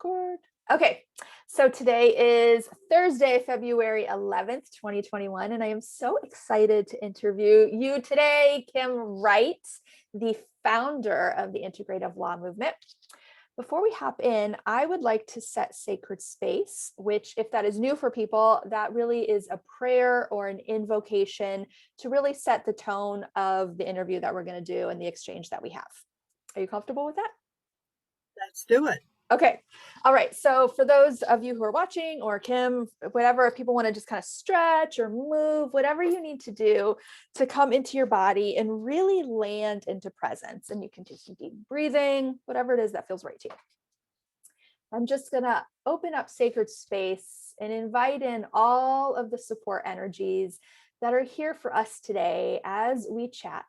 record. Okay, so today is Thursday, February 11th, 2021, and I am so excited to interview you today, Kim Wright, the founder of the Integrative Law Movement. Before we hop in, I would like to set sacred space, which, if that is new for people, that really is a prayer or an invocation to really set the tone of the interview that we're going to do and the exchange that we have. Are you comfortable with that? Let's do it. Okay. All right. So for those of you who are watching, or Kim, whatever, if people want to just kind of stretch or move, whatever you need to do to come into your body and really land into presence. And you can do some deep breathing, whatever it is that feels right to you. I'm just going to open up sacred space and invite in all of the support energies that are here for us today as we chat,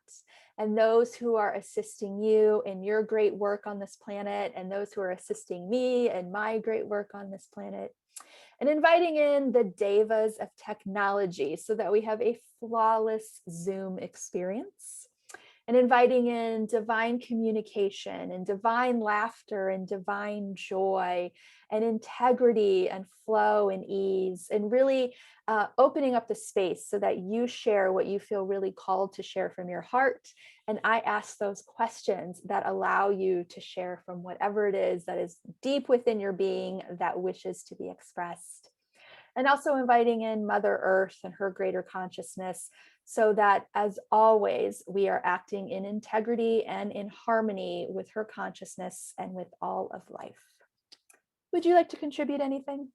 and those who are assisting you in your great work on this planet, and those who are assisting me in my great work on this planet, and inviting in the devas of technology so that we have a flawless Zoom experience, and inviting in divine communication and divine laughter and divine joy and integrity and flow and ease, and really opening up the space so that you share what you feel really called to share from your heart. And I ask those questions that allow you to share from whatever it is that is deep within your being that wishes to be expressed. And also inviting in Mother Earth and her greater consciousness, so that, as always, we are acting in integrity and in harmony with her consciousness and with all of life. Would you like to contribute anything?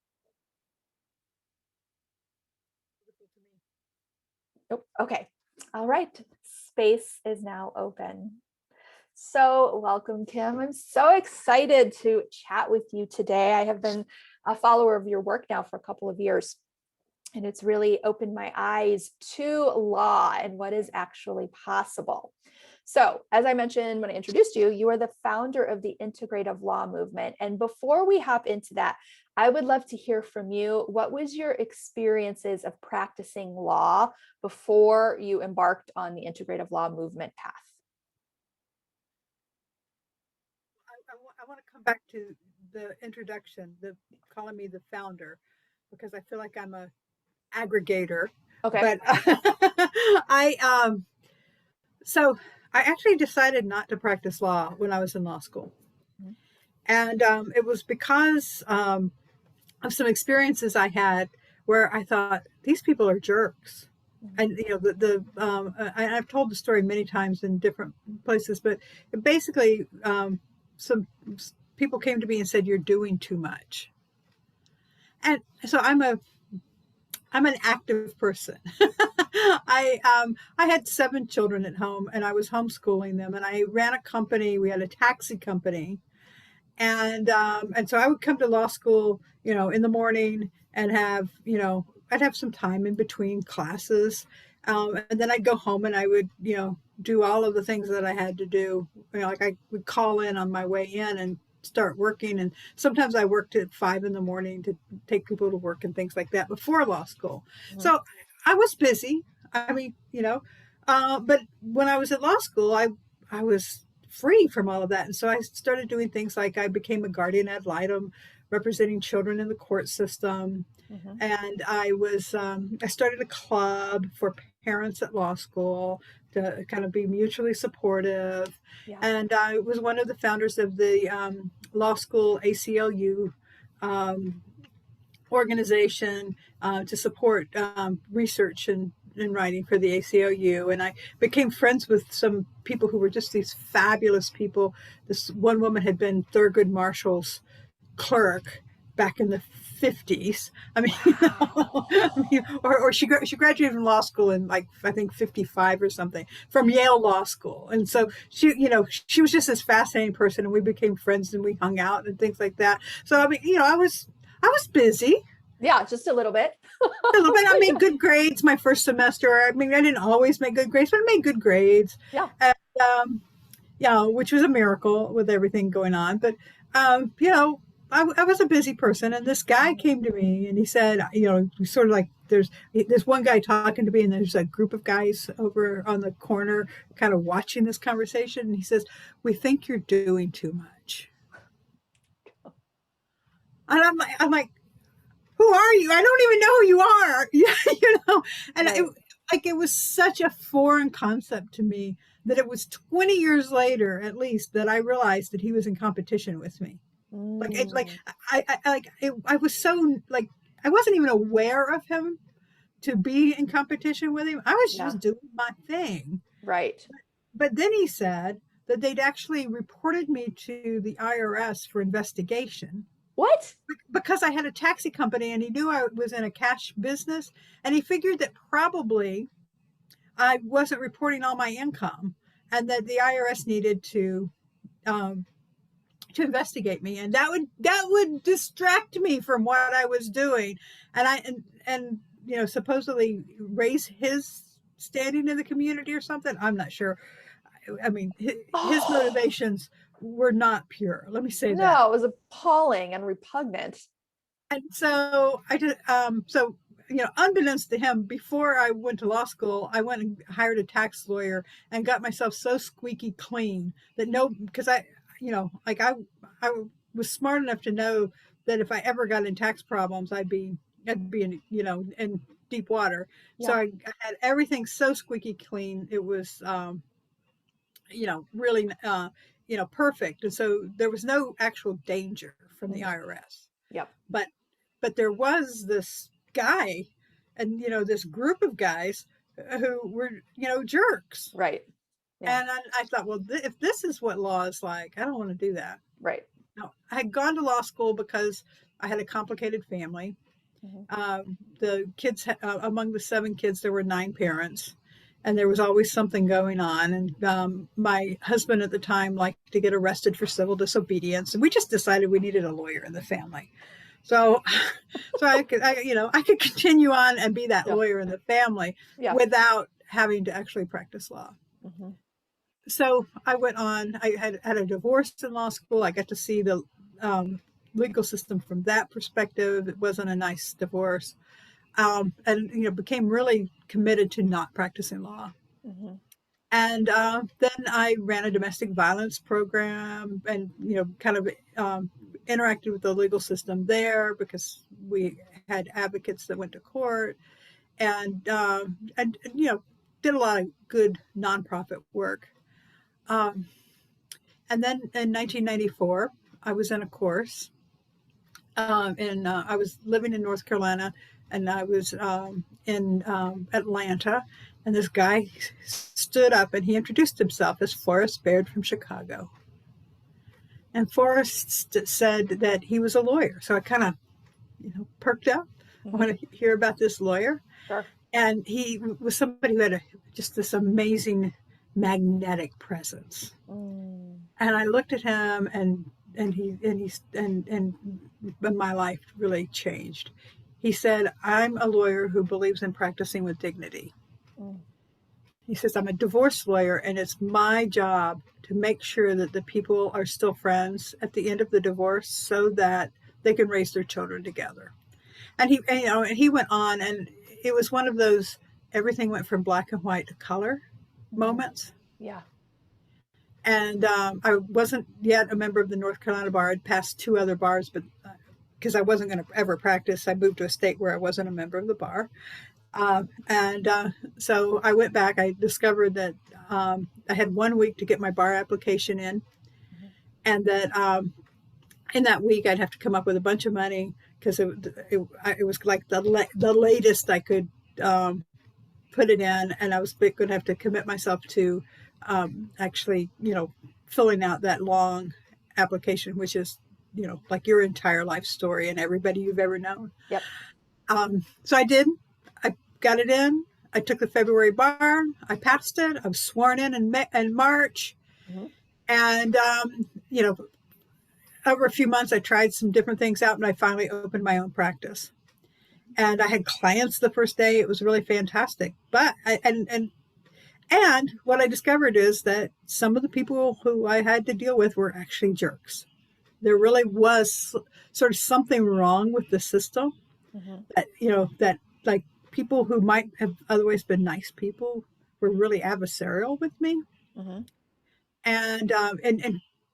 Nope. Okay. All right. Space is now open. So welcome, Kim. I'm so excited to chat with you today. I have been a follower of your work now for a couple of years, and it's really opened my eyes to law and what is actually possible. So, as I mentioned when I introduced you, you are the founder of the Integrative Law Movement. And before we hop into that, I would love to hear from you. What was your experiences of practicing law before you embarked on the Integrative Law Movement path? I want to come back to the introduction, the calling me the founder, because I feel like I'm a aggregator. Okay. But so I actually decided not to practice law when I was in law school. Mm-hmm. And it was because of some experiences I had where I thought, these people are jerks. And I've told the story many times in different places, but basically some people came to me and said, you're doing too much. And so I'm an active person. I had 7 children at home, and I was homeschooling them, and I ran a company. We had a taxi company, and so I would come to law school, in the morning, and have, I'd have some time in between classes, and then I'd go home and I would, do all of the things that I had to do. Like I would call in on my way in and start working, and sometimes I worked at 5 a.m. to take people to work and things like that before law school. Mm-hmm. So I was busy. I mean, but when I was at law school, I was free from all of that. And so I started doing things like I became a guardian ad litem, representing children in the court system. Mm-hmm. And I started a club for parents at law school to kind of be mutually supportive. Yeah. And I was one of the founders of the law school ACLU organization to support research and writing for the ACLU. And I became friends with some people who were just these fabulous people. This one woman had been Thurgood Marshall's clerk back in the 50s. I mean, or she graduated from law school in, like, I think 55 or something, from Yale Law School. And so she was just this fascinating person, and we became friends and we hung out and things like that. So I mean, I was busy. Yeah, just a little bit. A little bit. I made good grades my first semester. I mean, I didn't always make good grades, but I made good grades. Yeah. And, which was a miracle with everything going on. But, I was a busy person, and this guy came to me and he said, sort of like there's one guy talking to me, and there's a group of guys over on the corner kind of watching this conversation. And he says, we think you're doing too much. And I'm like, who are you? I don't even know who you are. You know, and Right. it was such a foreign concept to me that it was 20 years later, at least, that I realized that he was in competition with me. Mm, I was so like, I wasn't even aware of him to be in competition with him. I was yeah. just doing my thing. Right. But then he said that they'd actually reported me to the IRS for investigation What? because I had a taxi company and he knew I was in a cash business, and he figured that probably I wasn't reporting all my income and that the IRS needed um, to investigate me, and that would distract me from what I was doing, and you know, supposedly raise his standing in the community or something. I'm not sure. I mean, his Oh, motivations were not pure. Let me say that. no, it was appalling and repugnant. And so I did. So you know, unbeknownst to him, before I went to law school, I went and hired a tax lawyer and got myself so squeaky clean that no, because you know, like I was smart enough to know that if I ever got in tax problems, I'd be in, you know, in deep water. So Yeah. I had everything so squeaky clean. It was, you know, really, you know, perfect. And so there was no actual danger from the Mhm. IRS. Yep. But there was this guy, and you know, this group of guys who were, you know, jerks. Right. Yeah. And I thought, well, if this is what law is like, I don't want to do that. Right. No, I had gone to law school because I had a complicated family. Mhm. The kids, among the 7 kids, there were 9 parents, and there was always something going on. And my husband at the time liked to get arrested for civil disobedience, and we just decided we needed a lawyer in the family. So, you know, I could continue on and be that Yep. lawyer in the family Yeah. without having to actually practice law. Hmm. So I went on. I had a divorce in law school. I got to see the um, legal system from that perspective. It wasn't a nice divorce, and you know, became really committed to not practicing law. Hmm. And then I ran a domestic violence program, and you know, kind of interacted with the legal system there because we had advocates that went to court, and you know, did a lot of good nonprofit work. Um, and then in 1994, I was in a course, and I was living in North Carolina, and I was in Atlanta, and this guy stood up and he introduced himself as Forrest Baird from Chicago. And Forrest said that he was a lawyer, so I kind of, you know, perked up. I Hmm. want to hear about this lawyer, Sure. and he was somebody who had just this amazing magnetic presence. Mm. And I looked at him, and my life really changed. He said, "I'm a lawyer who believes in practicing with dignity." Mm. He says, "I'm a divorce lawyer, and it's my job to make sure that the people are still friends at the end of the divorce so that they can raise their children together." And you know, and he went on, and it was one of those everything went from black and white to color Hmm. moments. Yeah. And I wasn't yet a member of the North Carolina bar. I'd passed 2 other bars, but because I wasn't going to ever practice, I moved to a state where I wasn't a member of the bar. And so I went back. I discovered that I had 1 week to get my bar application in, Hmm. and that in that week I'd have to come up with a bunch of money because it was like the latest I could put it in, and I was going to have to commit myself to actually, you know, filling out that long application, which is, you know, like your entire life story and everybody you've ever known. Yep. So I did. I got it in. I took the February bar. I passed it. I was sworn in March, Hmm. and you know, over a few months, I tried some different things out, and I finally opened my own practice. And I had clients the first day. It was really fantastic. But and what I discovered is that some of the people who I had to deal with were actually jerks. There really was sort of something wrong with the system Hmm. that, you know, that like people who might have otherwise been nice people were really adversarial with me, Hmm. and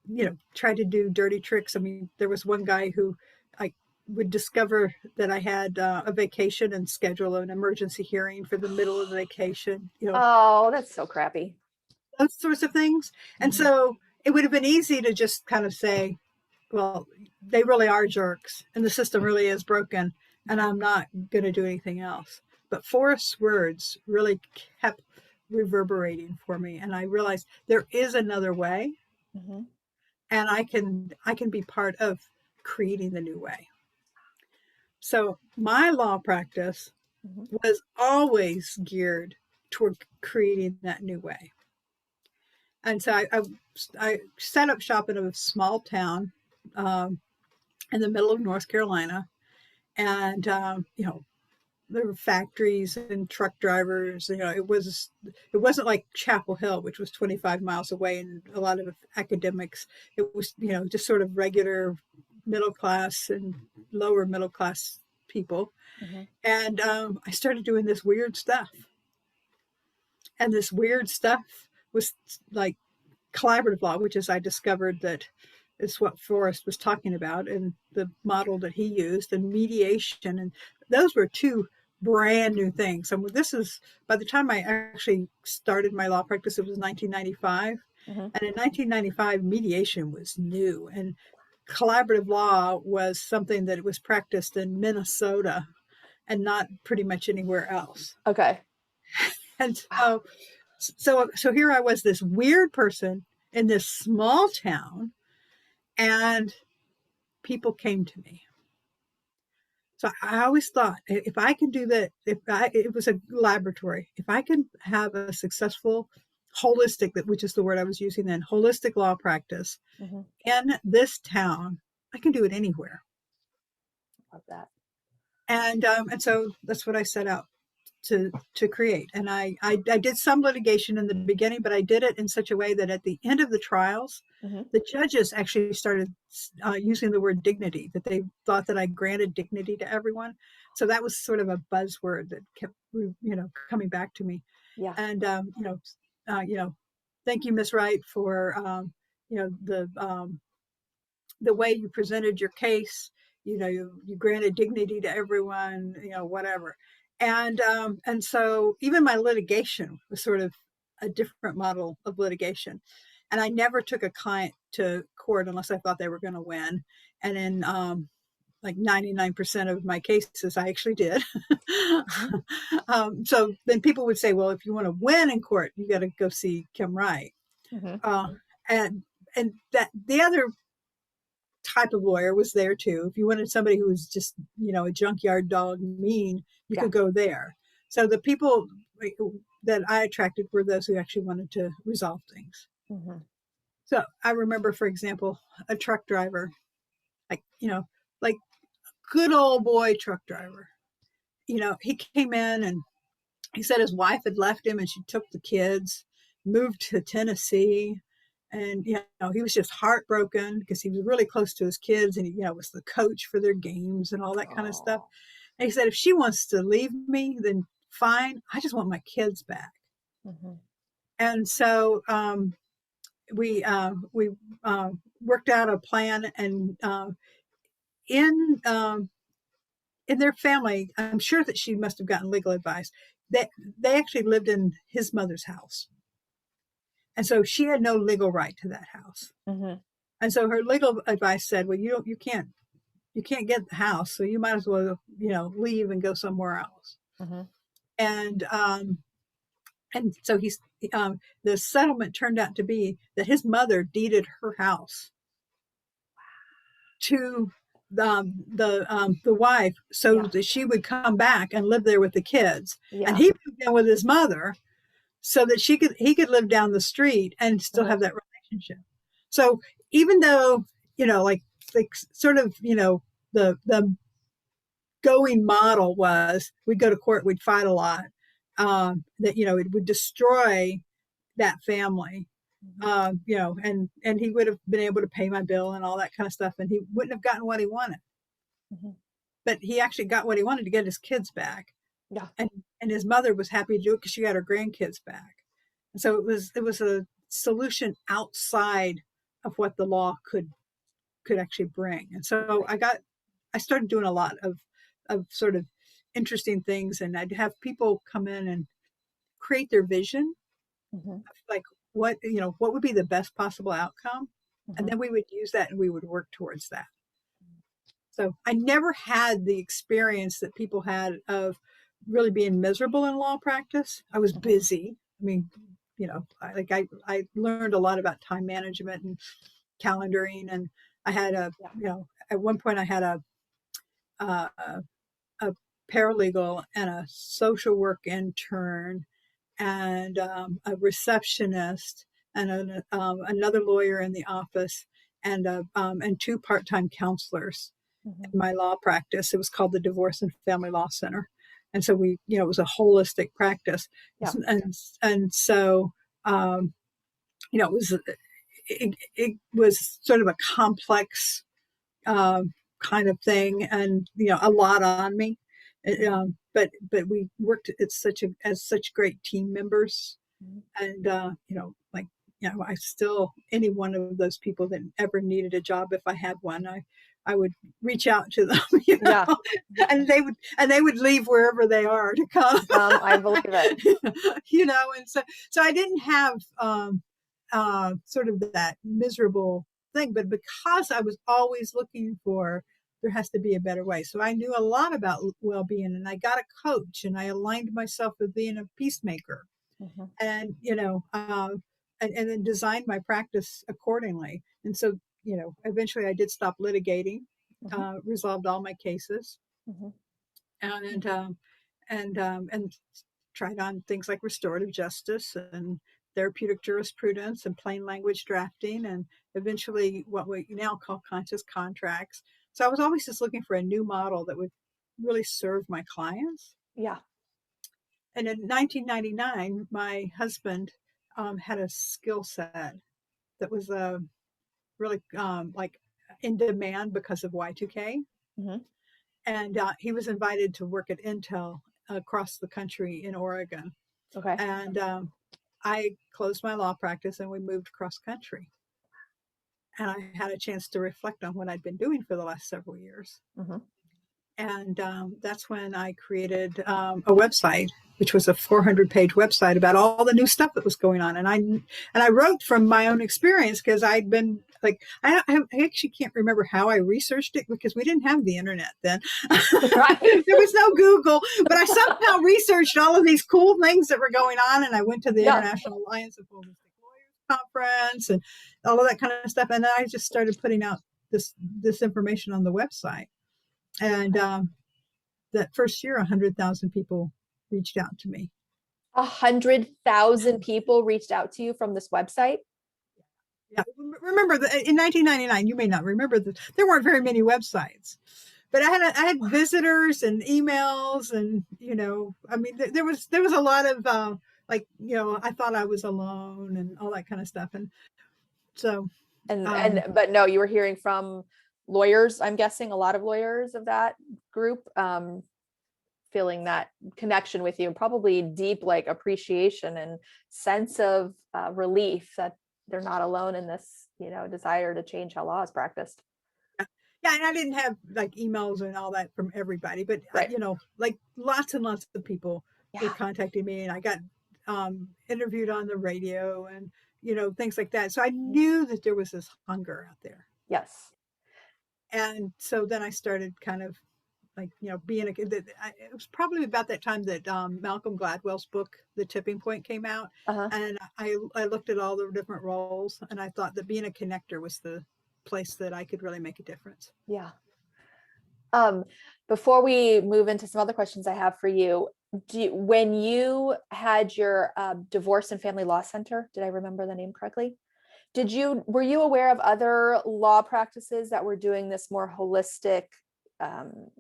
you know, tried to do dirty tricks. I mean, there was one guy who like would discover that I had a vacation and schedule an emergency hearing for the middle of the vacation, Oh, that's so crappy. those sorts of things. And Mm-hmm. so it would have been easy to just kind of say, well, they really are jerks and the system really is broken and I'm not going to do anything else. But Forrest's words really kept reverberating for me. And I realized there is another way, Mm-hmm. and I can be part of creating the new way. So my law practice Mm-hmm. was always geared toward creating that new way. And so I set up shop in a small town in the middle of North Carolina. And, there were factories and truck drivers. It wasn't like Chapel Hill, which was 25 miles away, and a lot of academics. It was, just sort of regular middle class and lower middle class people. Mm-hmm. And I started doing this weird stuff. And this weird stuff was like collaborative law, which is I discovered that is what Forrest was talking about and the model that he used, and mediation. And those were two brand new things. And this is, by the time I actually started my law practice, it was 1995. Mm-hmm. And in 1995, mediation was new. And collaborative law was something that was practiced in Minnesota and not pretty much anywhere else. Okay. And so here I was, this weird person in this small town, and people came to me. So I always thought, if I can do that, it was a laboratory. If I can have a successful holistic, which is the word I was using then, holistic law practice Mm-hmm. in this town, I can do it anywhere. Love that. And so that's what I set out to create. And I did some litigation in the beginning, but I did it in such a way that at the end of the trials, Mm-hmm. the judges actually started using the word dignity, that they thought that I granted dignity to everyone. So that was sort of a buzzword that kept, coming back to me. Yeah. And, thank you, Miss Wright, for, the way you presented your case. You granted dignity to everyone, whatever. And so even my litigation was sort of a different model of litigation. And I never took a client to court unless I thought they were going to win. And in like 99% of my cases, I actually did. So then people would say, well, if you want to win in court, you got to go see Kim Wright. Mm-hmm. And that the other type of lawyer was there too. If you wanted somebody who was just, a junkyard dog mean, you could go there. So the people that I attracted were those who actually wanted to resolve things. Mm-hmm. So I remember, for example, a truck driver, like good old boy truck driver. He came in and he said his wife had left him and she took the kids, moved to Tennessee. And, he was just heartbroken because he was really close to his kids and he, was the coach for their games and all that kind of stuff. And he said, if she wants to leave me, then fine. I just want my kids back. Mm-hmm. And so we worked out a plan, and in their family, I'm sure that she must have gotten legal advice. They actually lived in his mother's house. And so she had no legal right to that house. Mm-hmm. And so her legal advice said, well, you can't get the house, so you might as well, leave and go somewhere else. Mm-hmm. And so the settlement turned out to be that his mother deeded her house to the wife so that she would come back and live there with the kids. And he moved in with his mother so that he could live down the street and still have that relationship. So even though, like sort of, the going model was we'd go to court, we'd fight a lot, that, it would destroy that family, and he would have been able to pay my bill and all that kind of stuff. And he wouldn't have gotten what he wanted, but he actually got what he wanted, to get his kids back. Yeah. And his mother was happy to do it because she got her grandkids back. And so it was a solution outside of what the law could actually bring. And so I got I started doing a lot of sort of interesting things, and I'd have people come in and create their vision, Mhm. like what would be the best possible outcome, and Mhm. then we would use that and we would work towards that. So I never had the experience that people had of really being miserable in law practice. I was Mhm. busy. I mean, I learned a lot about time management and calendaring, and I had Yeah. at one point I had a, a paralegal and a social work intern and a receptionist and another lawyer in the office and two part-time counselors Mhm. in my law practice. It was called the Divorce and Family Law Center. And so it was a holistic practice. Yeah. And so, it was sort of a complex kind of thing, and a lot on me. Mhm. But we worked as such great team members, Mhm. and I still, any one of those people that ever needed a job, if I had one, I would reach out to them, Yeah. and they would leave wherever they are to come. I believe it. And so I didn't have sort of that miserable thing, but because I was always looking for, there has to be a better way. So I knew a lot about well-being, and I got a coach, and I aligned myself with being a peacemaker, Mhm. and and then designed my practice accordingly. And so eventually I did stop litigating, Mhm. resolved all my cases, Mhm. and and tried on things like restorative justice and therapeutic jurisprudence and plain language drafting, and eventually what we now call conscious contracts. So I was always just looking for a new model that would really serve my clients. Yeah. And in 1999, my husband had a skill set that was really like in demand because of Y2K. Mhm. And he was invited to work at Intel across the country in Oregon. Okay. And I closed my law practice and we moved cross country. And I had a chance to reflect on what I'd been doing for the last several years. Mhm. And that's when I created a website, which was a 400-page website about all the new stuff that was going on. And I wrote from my own experience, because I'd been like, I actually can't remember how I researched it, because we didn't have the internet then. Right. There was no Google, but I somehow researched all of these cool things that were going on, and I went to the Yeah. International Alliance of Holistic Lawyers conference and all of that kind of stuff. And then I just started putting out this information on the website. And that first year, 100,000 people reached out to me. 100,000 people reached out to you from this website. Yeah, remember in 1999, you may not remember that there weren't very many websites, but I had visitors and emails, and I mean, there was a lot of I thought I was alone and all that kind of stuff, and so But no, you were hearing from lawyers, I'm guessing a lot of lawyers of that group, feeling that connection with you, and probably deep like appreciation and sense of relief that they're not alone in this, desire to change how law is practiced. yeah, and I didn't have like emails and all that from everybody, but Right. like lots and lots of people were Yeah. contacting me, and I got interviewed on the radio, and things like that. So I knew that there was this hunger out there, Yes. and so then I started kind of like being it was probably about that time that Malcolm Gladwell's book The Tipping Point came out, Uh-huh. and I looked at all the different roles, and I thought that being a connector was the place that I could really make a difference. Yeah. Um, Before we move into some other questions I have for you, when you had your divorce and family law center, did I remember the name correctly? Were you aware of other law practices that were doing this more holistic, um,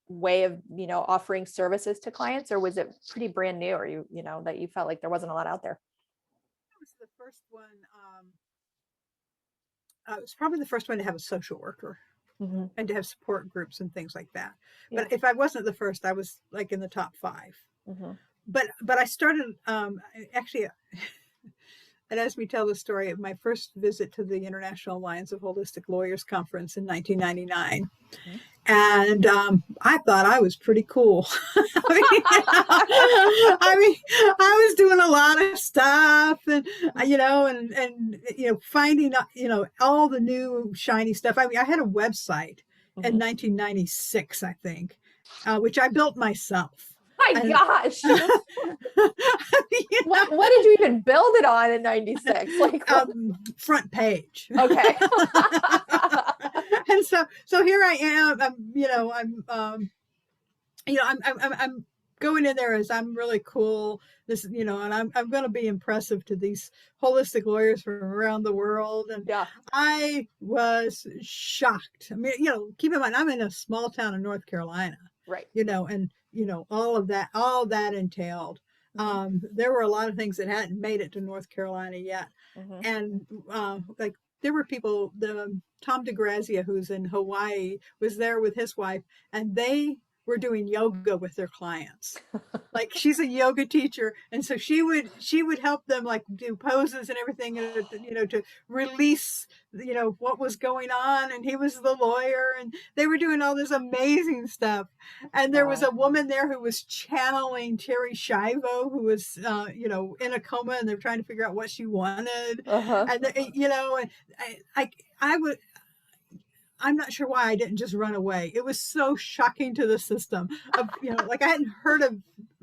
way of, offering services to clients, or was it pretty brand new, or that you felt like there wasn't a lot out there? That was the first one. It was probably the first one to have a social worker Mm-hmm. and to have support groups and things like that. Yeah. But if I wasn't the first, I was like in the top five. Mm-hmm. But I started actually. that has me tell the story of my first visit to the International Alliance of Holistic Lawyers Conference in 1999. Mhm. And I thought I was pretty cool. I was doing a lot of stuff, and finding all the new shiny stuff. I mean, I had a website in Mhm. 1996, I think, which I built myself. My And gosh. you What did you even build it on in 96? Like, front page. okay. And so here I am. I'm going in there as I'm really cool. And I'm going to be impressive to these holistic lawyers from around the world. And Yeah. I was shocked. I mean, keep in mind, I'm in a small town in North Carolina, Right. and all that entailed. There were a lot of things that hadn't made it to North Carolina yet. Mm-hmm. And like there were people, Tom DeGrazia, who's in Hawaii, was there with his wife, and they were doing yoga with their clients. Like, she's a yoga teacher, and so she would help them like do poses and everything, to release what was going on. And he was the lawyer, and they were doing all this amazing stuff. And there was a woman there who was channeling Terry Schiavo, who was in a coma, and they're trying to figure out what she wanted. Uh-huh. And and I would, I'm not sure why I didn't just run away. It was so shocking to the system of, like, I hadn't heard of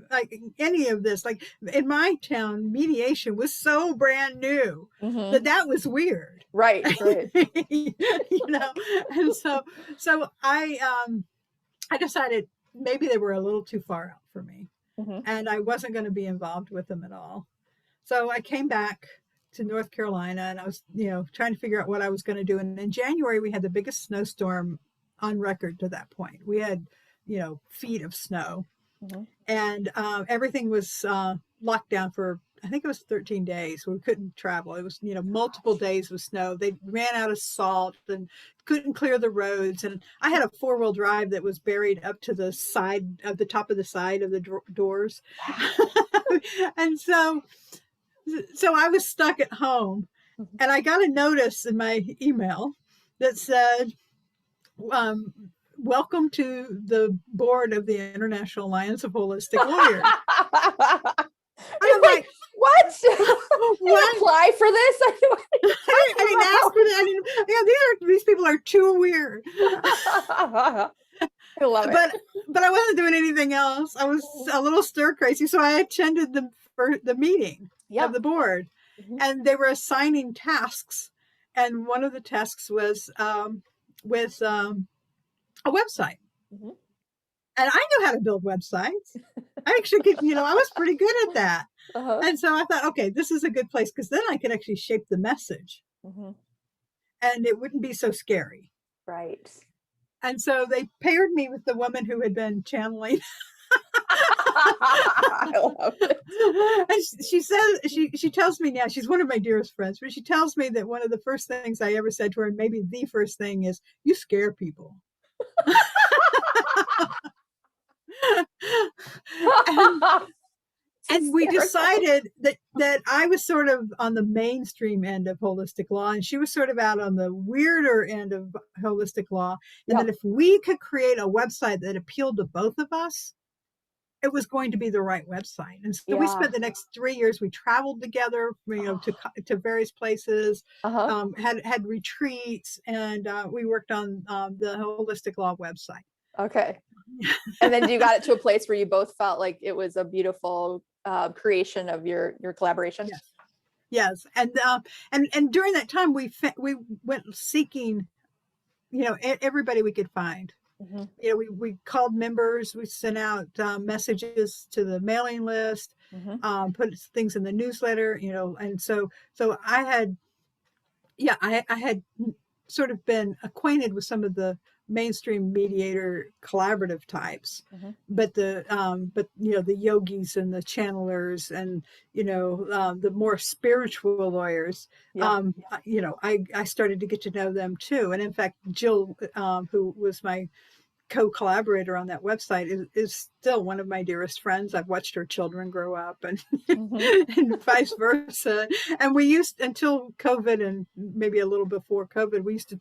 like any of this. Like, in my town, mediation was so brand new that was weird. Right. And so I decided maybe they were a little too far out for me, and I wasn't going to be involved with them at all. So I came back to North Carolina, and I was, trying to figure out what I was going to do. And in January, we had the biggest snowstorm on record to that point. We had, feet of snow, and everything was locked down for, I think it was 13 days. We couldn't travel. It was, multiple days of snow. They ran out of salt and couldn't clear the roads. And I had a 4-wheel drive that was buried up to the side of the top of the side of the doors. And so I was stuck at home, and I got a notice in my email that said, welcome to the board of the International Alliance of Holistic Lawyers. I'm like, what? What? Apply for this? I didn't ask for that. These people are too weird. I love it. But I wasn't doing anything else. I was a little stir crazy, so I attended the meeting of the board, and they were assigning tasks, and one of the tasks was with a website. And I knew how to build websites. I actually could, I was pretty good at that. And so I thought, okay, this is a good place, because then I could actually shape the message, and it wouldn't be so scary. Right. And so they paired me with the woman who had been channeling. I love it. And she says, she tells me now, she's one of my dearest friends, but she tells me that one of the first things I ever said to her, and maybe the first thing, is, you scare people. And we decided that I was sort of on the mainstream end of holistic law, and she was sort of out on the weirder end of holistic law. And that if we could create a website that appealed to both of us, it was going to be the right website. And so we spent the next 3 years, we traveled together, to various places, had retreats, and we worked on the holistic law website. Okay. And then you got it to a place where you both felt like it was a beautiful creation of your collaboration. Yes. And during that time, we went seeking, everybody we could find. We called members, we sent out messages to the mailing list, put things in the newsletter, and so I had, I had sort of been acquainted with some of the mainstream mediator collaborative types, but the yogis and the channelers and the more spiritual lawyers, I started to get to know them too. And in fact, Jill, who was my co-collaborator on that website is still one of my dearest friends. I've watched her children grow up and and vice versa. And we used, until COVID and maybe a little before COVID, we used to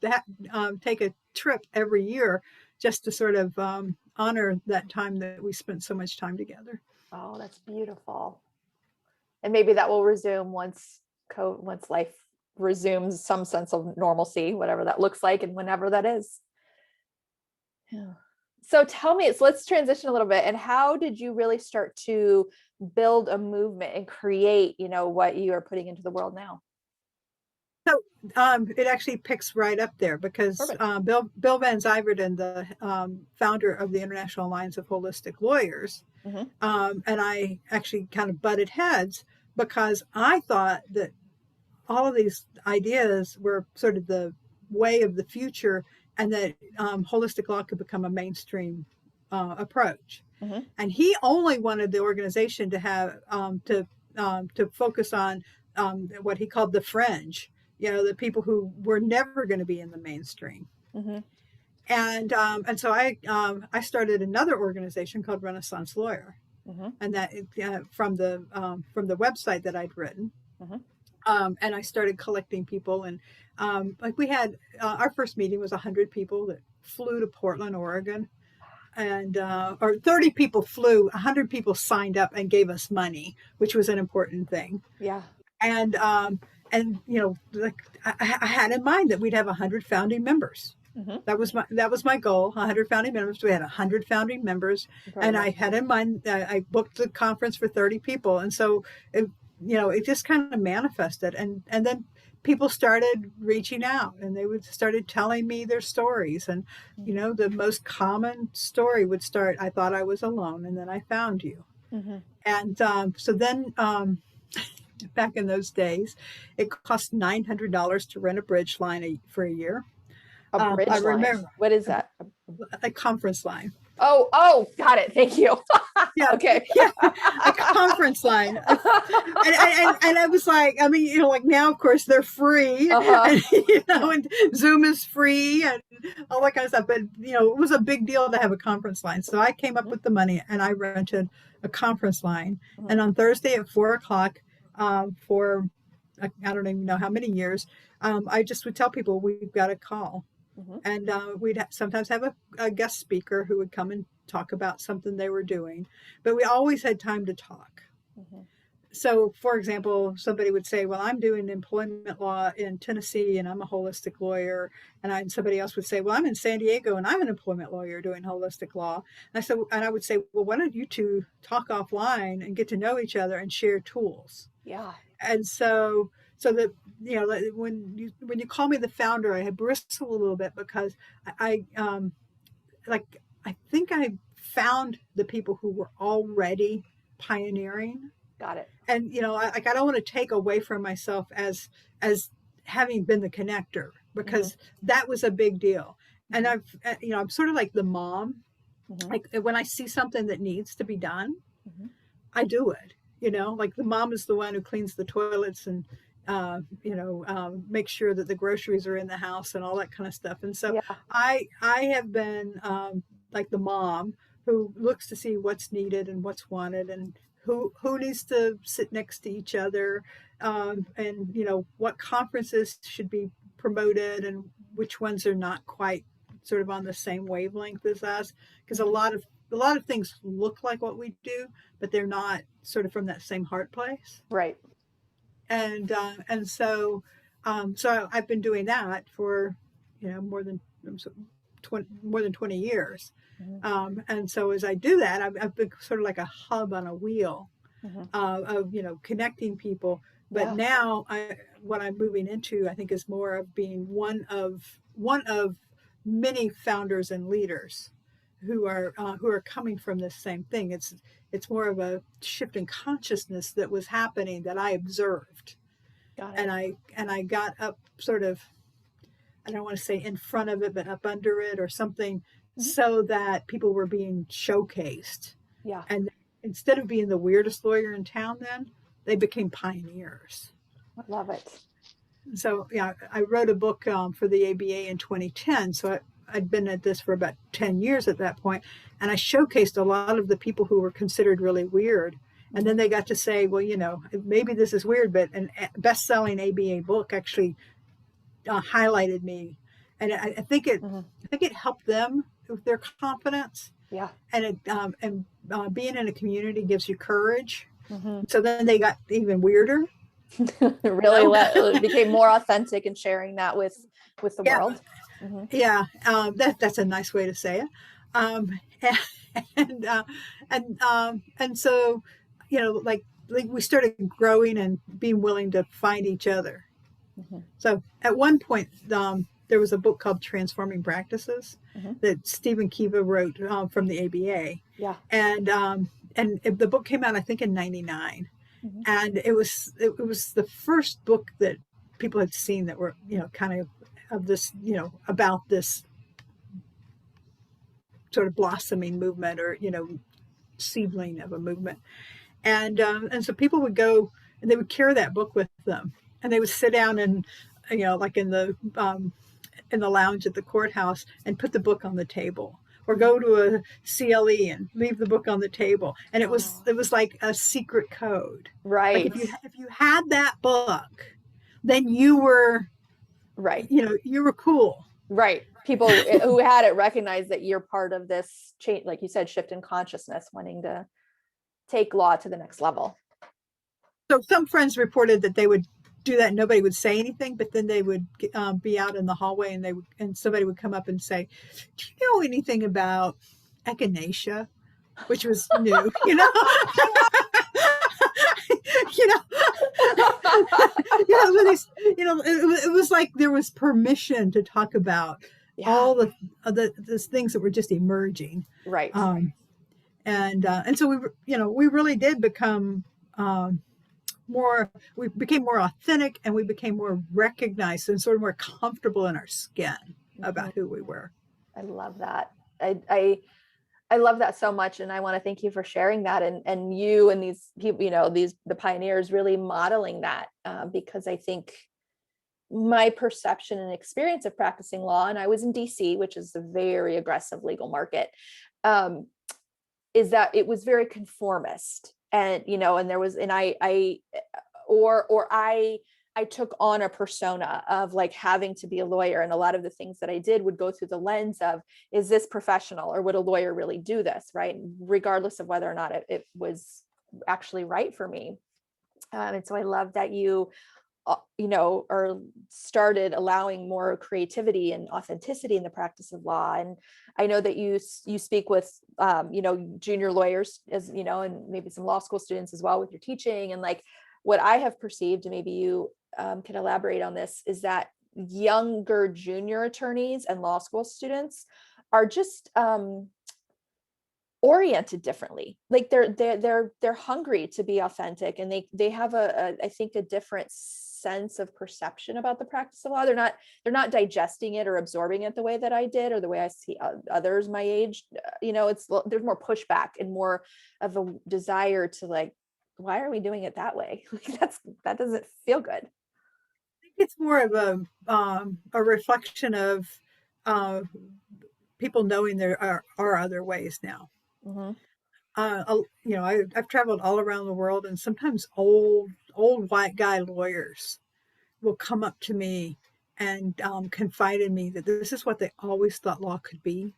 take a trip every year just to sort of honor that time that we spent so much time together. Oh, that's beautiful. And maybe that will resume once life resumes some sense of normalcy, whatever that looks like and whenever that is. Yeah. So tell me, let's transition a little bit. And how did you really start to build a movement and create, what you are putting into the world now? So it actually picks right up there because Bill Van Zyverden, the founder of the International Alliance of Holistic Lawyers, and I actually kind of butted heads because I thought that all of these ideas were sort of the way of the future, and that holistic law could become a mainstream approach. And he only wanted the organization to have to focus on what he called the fringe, the people who were never going to be in the mainstream. And so I started another organization called Renaissance Lawyer, and that from the website that I'd written. And I started collecting people, and like we had our first meeting was 100 people that flew to Portland, Oregon, and or 30 people flew, 100 people signed up and gave us money, which was an important thing. Yeah. And like I had in mind that we'd have 100 founding members. That was my goal. 100 founding members. We had 100 founding members, and I had in mind I booked the conference for 30 people, and so it just kind of manifested, and then people started reaching out, and they started telling me their stories, and the most common story would start, I thought I was alone, and then I found you. And so then back in those days, it cost $900 to rent a bridge line for a year. A bridge line. Remember, what is that? A conference line. Oh, got it. Thank you. Yeah. Okay. Yeah. A conference line. And I was like, like now, of course, they're free, and Zoom is free and all that kind of stuff. But, it was a big deal to have a conference line. So I came up with the money and I rented a conference line. And on Thursday at 4:00, for, I don't even know how many years, I just would tell people we've got a call. And we'd sometimes have a guest speaker who would come and talk about something they were doing, but we always had time to talk. So, for example, somebody would say, well, I'm doing employment law in Tennessee and I'm a holistic lawyer. And somebody else would say, well, I'm in San Diego and I'm an employment lawyer doing holistic law. And I would say, well, why don't you two talk offline and get to know each other and share tools? Yeah. And so that, when you call me the founder, I bristle a little bit because I think I found the people who were already pioneering. Got it. And I don't want to take away from myself as having been the connector, because that was a big deal. And I'm sort of like the mom. Like when I see something that needs to be done, I do it. Like the mom is the one who cleans the toilets and make sure that the groceries are in the house and all that kind of stuff. And so I have been like the mom who looks to see what's needed and what's wanted, and who needs to sit next to each other, and what conferences should be promoted and which ones are not quite sort of on the same wavelength as us, because a lot of things look like what we do, but they're not sort of from that same heart place. Right. And so I've been doing that for more than 20 years. And so as I do that, I've been sort of like a hub on a wheel of connecting people. But now what I'm moving into, I think, is more of being one of many founders and leaders who are coming from this same thing. It's more of a shift in consciousness that was happening that I observed. Got it. And I got up sort of, I don't want to say in front of it, but up under it or something, so that people were being showcased. Yeah. And instead of being the weirdest lawyer in town, then they became pioneers. I love it. So I wrote a book for the ABA in 2010. So I'd been at this for about 10 years at that point, and I showcased a lot of the people who were considered really weird. And then they got to say, well, maybe this is weird, but a best-selling ABA book actually highlighted me, and I think it helped them with their confidence. Yeah. And being in a community gives you courage. Mm-hmm. So then they got even weirder. It became more authentic and sharing that with the world. Mm-hmm. Yeah, that's a nice way to say it. And so, like we started growing and being willing to find each other. Mm-hmm. So at one point, there was a book called Transforming Practices that Stephen Kiva wrote from the ABA. Yeah. And the book came out, I think, in '99. Mm-hmm. And it was the first book that people had seen that were, kind of this, about this sort of blossoming movement, or, seedling of a movement. And so people would go and they would carry that book with them, and they would sit down and, like in the lounge at the courthouse and put the book on the table, or go to a CLE and leave the book on the table. And it was like a secret code. Right. Like if you had that book, then you were right. You were cool. Right. People who had it recognize that you're part of this change, like you said, shift in consciousness, wanting to take law to the next level. So some friends reported that they would do that and nobody would say anything, but then they would be out in the hallway and somebody would come up and say, do you know anything about echinacea? Which was new, it was like there was permission to talk about all the things that were just emerging. Right. And so we really did become we became more authentic, and we became more recognized and sort of more comfortable in our skin about who we were. I love that. I love that so much. And I want to thank you for sharing that, and you and these people, the pioneers really modeling that, because I think my perception and experience of practicing law, and I was in DC, which is a very aggressive legal market, is that it was very conformist. And, and there was, and I took on a persona of like having to be a lawyer. And a lot of the things that I did would go through the lens of, is this professional, or would a lawyer really do this? Right. Regardless of whether or not it was actually right for me. And so I love that you or started allowing more creativity and authenticity in the practice of law. And I know that you speak with, junior lawyers, as and maybe some law school students as well with your teaching. And like what I have perceived, and maybe you can elaborate on this, is that younger junior attorneys and law school students are just oriented differently. Like they're hungry to be authentic, and they have I think a different sense of perception about the practice of law. They're not digesting it or absorbing it the way that I did, or the way I see others my age. There's more pushback and more of a desire to like, why are we doing it that way? That doesn't feel good. I think it's more of a reflection of people knowing there are other ways now. Mm-hmm. I've traveled all around the world, and sometimes old white guy lawyers will come up to me and confide in me that this is what they always thought law could be,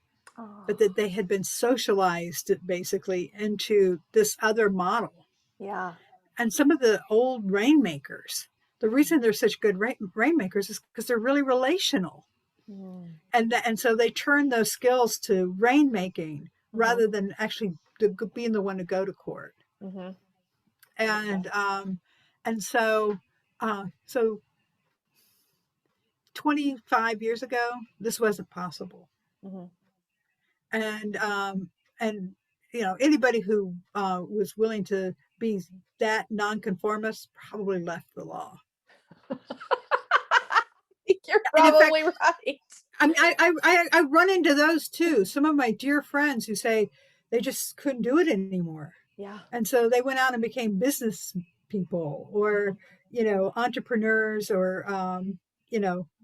but that they had been socialized basically into this other model. Yeah. And some of the old rainmakers, the reason they're such good rainmakers is because they're really relational. Mm. And so they turn those skills to rainmaking rather than actually being the one to go to court. Mm-hmm. And so 25 years ago, this wasn't possible. Mm-hmm. And anybody who was willing to be that nonconformist probably left the law. You're probably right. I mean, I run into those too. Some of my dear friends who say they just couldn't do it anymore. Yeah. And so they went out and became business people, or, entrepreneurs, or,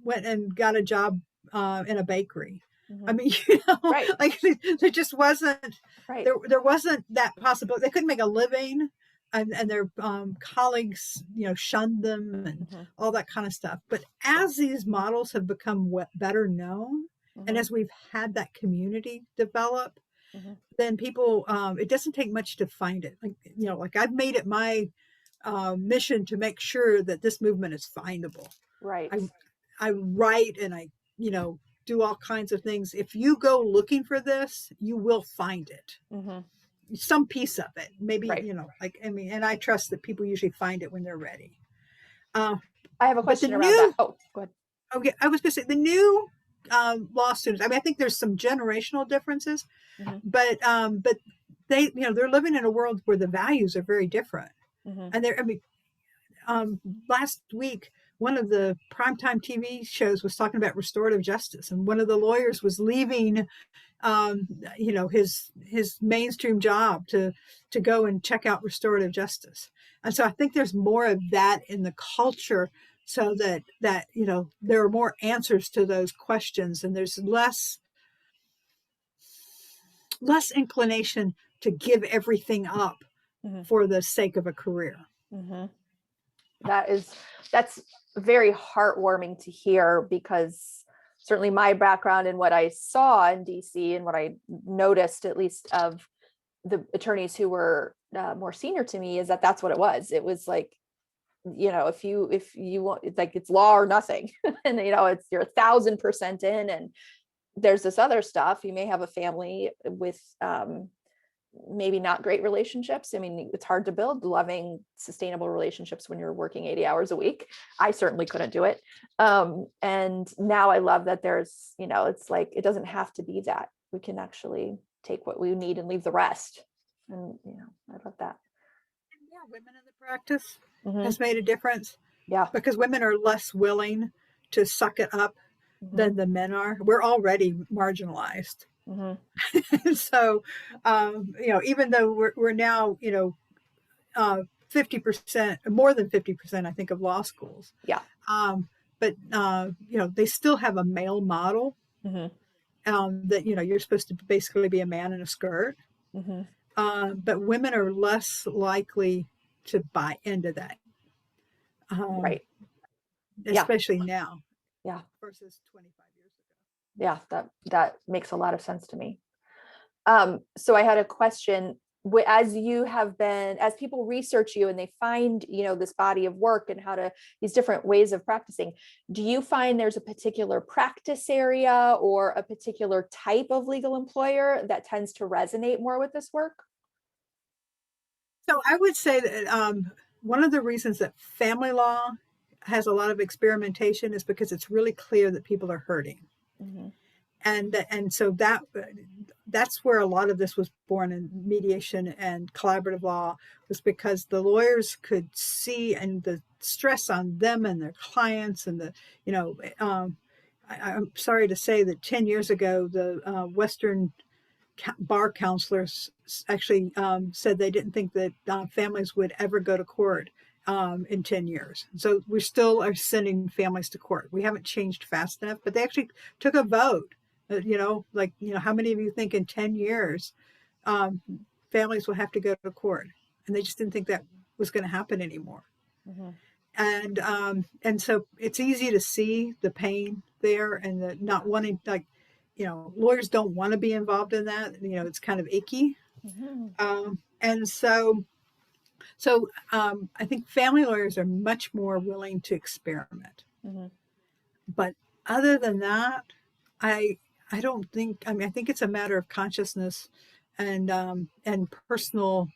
went and got a job in a bakery. I mean, Right. like there just wasn't, Right. there wasn't that possibility. They couldn't make a living, and their colleagues, shunned them and all that kind of stuff. But as these models have become better known, and as we've had that community develop, then people, it doesn't take much to find it. Like I've made it my mission to make sure that this movement is findable. Right. I write and I, do all kinds of things. If you go looking for this, you will find it. Some piece of it, maybe, Right. And I trust that people usually find it when they're ready. I have a question around that. Oh, go ahead. Okay. I was going to say the new law students, I think there's some generational differences, but they, they're living in a world where the values are very different. And last week, one of the primetime TV shows was talking about restorative justice, and one of the lawyers was leaving, his mainstream job to go and check out restorative justice. And so I think there's more of that in the culture, so that there are more answers to those questions, and there's less inclination to give everything up for the sake of a career. That's very heartwarming to hear, because certainly my background and what I saw in DC and what I noticed, at least of the attorneys who were more senior to me, is that that's what it was. It was like, if you want, it's like, it's law or nothing. And it's, you're 1,000% in, and there's this other stuff. You may have a family with maybe not great relationships. I mean, it's hard to build loving, sustainable relationships when you're working 80 hours a week. I certainly couldn't do it. And now I love that there's, it's like, it doesn't have to be that. We can actually take what we need and leave the rest. And, I love that. More women in the practice has made a difference. Yeah. Because women are less willing to suck it up than the men are. We're already marginalized. And so, even though we're now, 50%, more than 50%, I think, of law schools. Yeah. But, they still have a male model that, you're supposed to basically be a man in a skirt. But women are less likely to buy into that. Right. Especially now. Yeah. Versus 25 years ago. Yeah, that makes a lot of sense to me. So I had a question. As people research you and they find, this body of work and these different ways of practicing, do you find there's a particular practice area or a particular type of legal employer that tends to resonate more with this work? So I would say that one of the reasons that family law has a lot of experimentation is because it's really clear that people are hurting. And so that's where a lot of this was born in mediation and collaborative law, was because the lawyers could see, and the stress on them and their clients, and I'm sorry to say that 10 years ago, the Western bar counselors actually said they didn't think that families would ever go to court in 10 years. So we still are sending families to court. We haven't changed fast enough, but they actually took a vote. How many of you think in 10 years families will have to go to court? And they just didn't think that was going to happen anymore. And so it's easy to see the pain there, and the not wanting, lawyers don't want to be involved in that. It's kind of icky. And so I think family lawyers are much more willing to experiment. But other than that, I don't think, I think it's a matter of consciousness and personal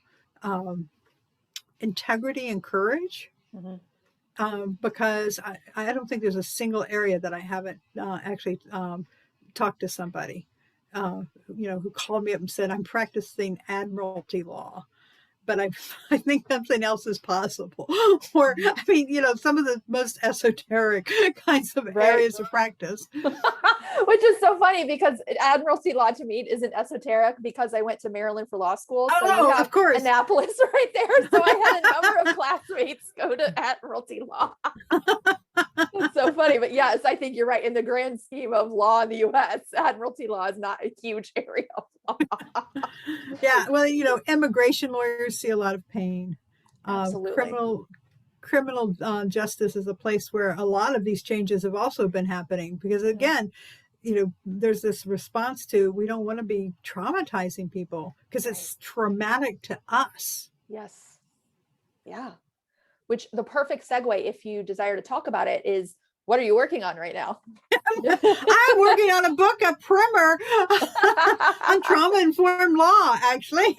integrity and courage. Because I don't think there's a single area that I haven't actually talked to somebody, who called me up and said, I'm practicing admiralty law. but I think something else is possible. Or, I mean, some of the most esoteric kinds of Right. areas of practice. Which is so funny because Admiralty Law to me isn't esoteric because I went to Maryland for law school. So you Oh, have of course. Annapolis right there. So I had a number of classmates go to Admiralty Law. It's so funny. But yes, I think you're right. In the grand scheme of law in the US, Admiralty Law is not a huge area of law. Yeah, well, immigration lawyers see a lot of pain. Absolutely. Criminal justice is a place where a lot of these changes have also been happening because, again, there's this response to, we don't want to be traumatizing people because it's traumatic to us. Yes. Yeah. Which the perfect segue, if you desire to talk about it, is what are you working on right now? I'm working on a book, a primer on trauma-informed law, actually.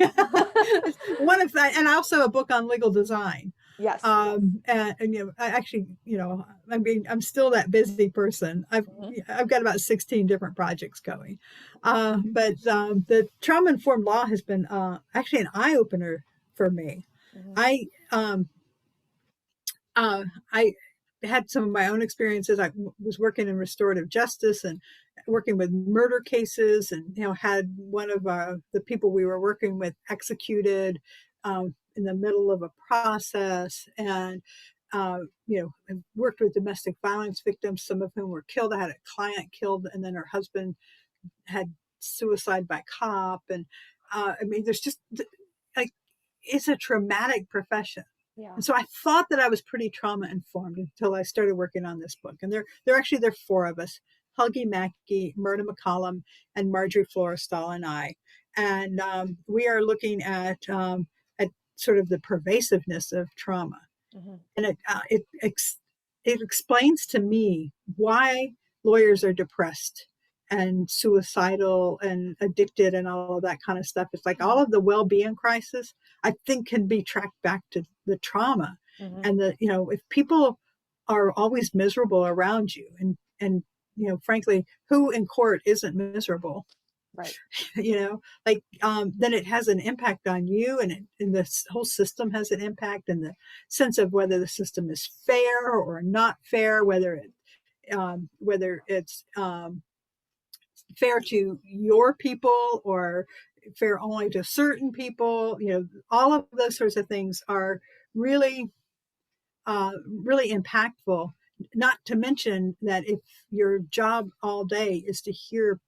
One of that, and also a book on legal design. Yes. And I actually, I'm still that busy person. I've got about 16 different projects going. But the trauma-informed law has been actually an eye-opener for me. I had some of my own experiences. I was working in restorative justice and working with murder cases, and had one of the people we were working with executed in the middle of a process, and I worked with domestic violence victims, some of whom were killed. I had a client killed, and then her husband had suicide by cop, and I mean, there's just like, it's a traumatic profession. Yeah. And so I thought that I was pretty trauma informed until I started working on this book. And there are 4 of us: Helgi Mackey, Myrna McCollum, and Marjorie Florestal and I. And we are looking at sort of the pervasiveness of trauma. And it explains to me why lawyers are depressed and suicidal and addicted and all of that kind of stuff. It's like all of the well-being crisis, I think, can be tracked back to the trauma. And if people are always miserable around you, and frankly, who in court isn't miserable? Right. Then it has an impact on you, and this whole system has an impact, and the sense of whether the system is fair or not fair, whether it's fair to your people or fair only to certain people. All of those sorts of things are really, really impactful. Not to mention that if your job all day is to hear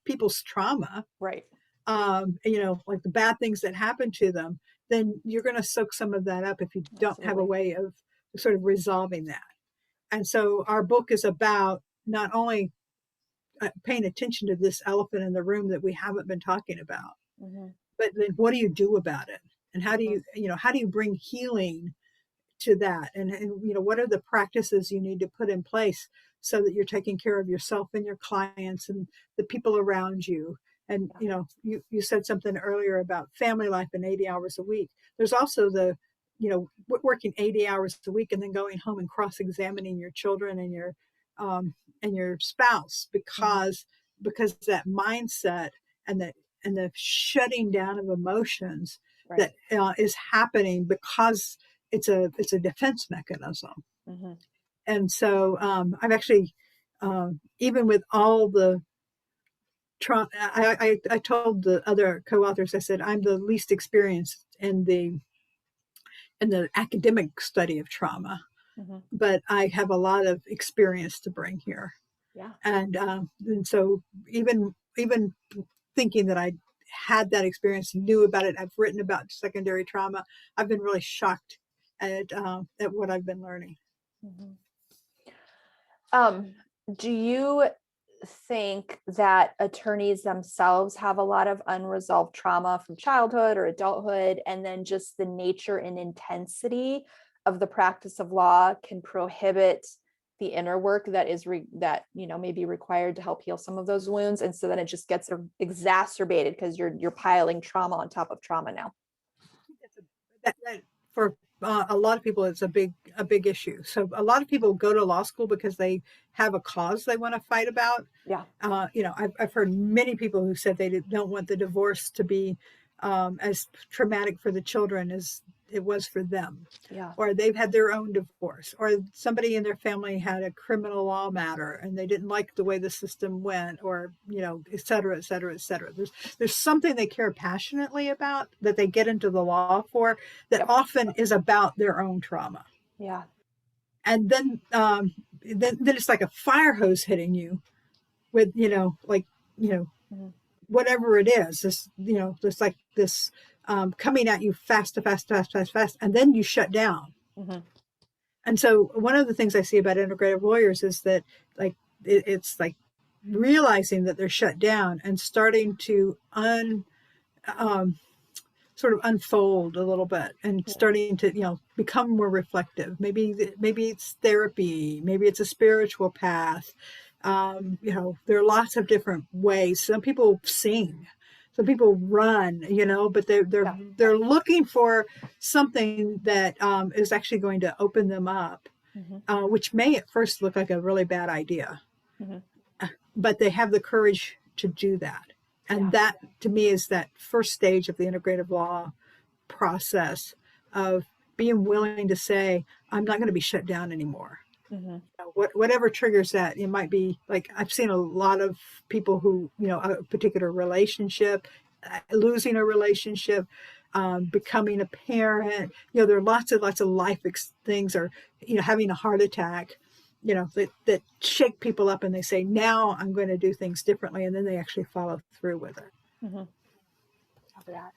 people's trauma, right, like the bad things that happen to them, then you're going to soak some of that up if you don't have a way of sort of resolving that. And so our book is about not only paying attention to this elephant in the room that we haven't been talking about, but then what do you do about it? And how do you bring healing to that? And what are the practices you need to put in place so that you're taking care of yourself and your clients and the people around you? And you said something earlier about family life and 80 hours a week. There's also the working 80 hours a week and then going home and cross-examining your children and your spouse, because that mindset and the shutting down of emotions that is happening because it's a defense mechanism. And so I've actually, even with all the trauma, I told the other co-authors, I said, I'm the least experienced in the academic study of trauma, but I have a lot of experience to bring here. Yeah. And so even thinking that I had that experience, knew about it, I've written about secondary trauma, I've been really shocked at what I've been learning. Do you think that attorneys themselves have a lot of unresolved trauma from childhood or adulthood, and then just the nature and intensity of the practice of law can prohibit the inner work that is may be required to help heal some of those wounds, and so then it just gets exacerbated because you're piling trauma on top of trauma now? For a lot of people, it's a big issue. So a lot of people go to law school because they have a cause they want to fight about. Yeah. I've heard many people who said they don't want the divorce to be as traumatic for the children as it was for them. Yeah. Or they've had their own divorce, or somebody in their family had a criminal law matter and they didn't like the way the system went, or, et cetera, et cetera, et cetera. There's something they care passionately about that they get into the law for that often is about their own trauma. Yeah. And then it's like a fire hose hitting you with, Mhm. whatever it is, there's like this coming at you fast, and then you shut down. Mm-hmm. And so one of the things I see about integrative lawyers is that like it's like realizing that they're shut down and starting to sort of unfold a little bit and starting to become more reflective. Maybe it's therapy, maybe it's a spiritual path. There are lots of different ways. Some people sing, some people run, but they're looking for something that is actually going to open them up, which may at first look like a really bad idea, but they have the courage to do that. And that, to me, is that first stage of the integrative law process of being willing to say, I'm not going to be shut down anymore. Whatever triggers that. It might be like, I've seen a lot of people who, a particular relationship, losing a relationship, becoming a parent, there are lots of life things, or, having a heart attack, that shake people up and they say, now I'm going to do things differently. And then they actually follow through with it. Love that.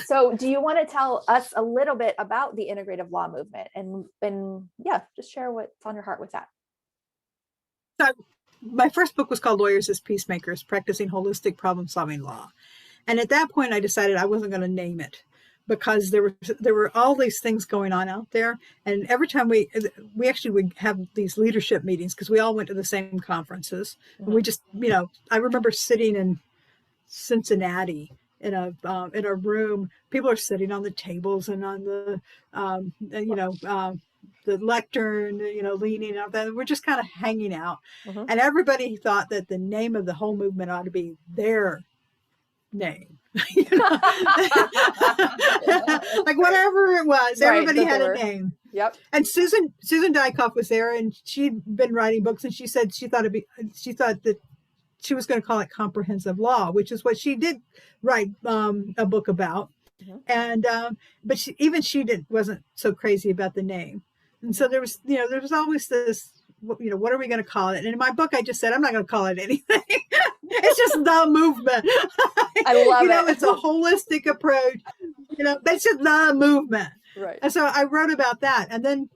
So do you want to tell us a little bit about the integrative law movement and just share what's on your heart with that? So my first book was called Lawyers as Peacemakers, Practicing Holistic Problem-Solving Law. And at that point, I decided I wasn't going to name it, because there were all these things going on out there. And every time we actually would have these leadership meetings, because we all went to the same conferences. And we just, I remember sitting in Cincinnati in a room. People are sitting on the tables and on the, the lectern, leaning out there. We're just kind of hanging out. And everybody thought that the name of the whole movement ought to be their name. Like whatever it was, everybody had a name. Yep. And Susan Dykoff was there, and she'd been writing books, and she said she thought that she was going to call it comprehensive law, which is what she did write a book about. And but she wasn't so crazy about the name. And so there was always this, what are we going to call it? And in my book, I just said, I'm not going to call it anything. It's just the movement. I love it. It's a holistic approach. That's just the movement. Right. And so I wrote about that. And then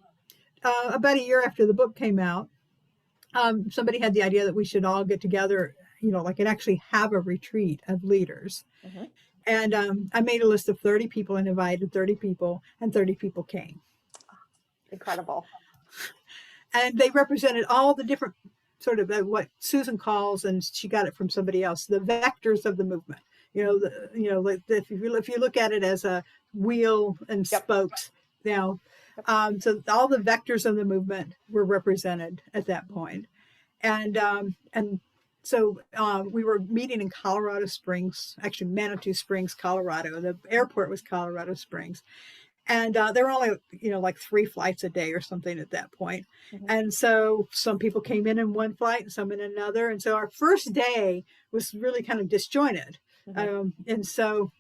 about a year after the book came out, somebody had the idea that we should all get together, and actually have a retreat of leaders. And I made a list of 30 people and invited 30 people, and 30 people came. Incredible. And they represented all the different sort of what Susan calls, and she got it from somebody else, the vectors of the movement. If you look at it as a wheel and spokes, so all the vectors of the movement were represented at that point. And so we were meeting in Colorado Springs, actually Manitou Springs, Colorado. The airport was Colorado Springs. And there were only, like 3 flights a day or something at that point. And so some people came in one flight and some in another. And so our first day was really kind of disjointed. And so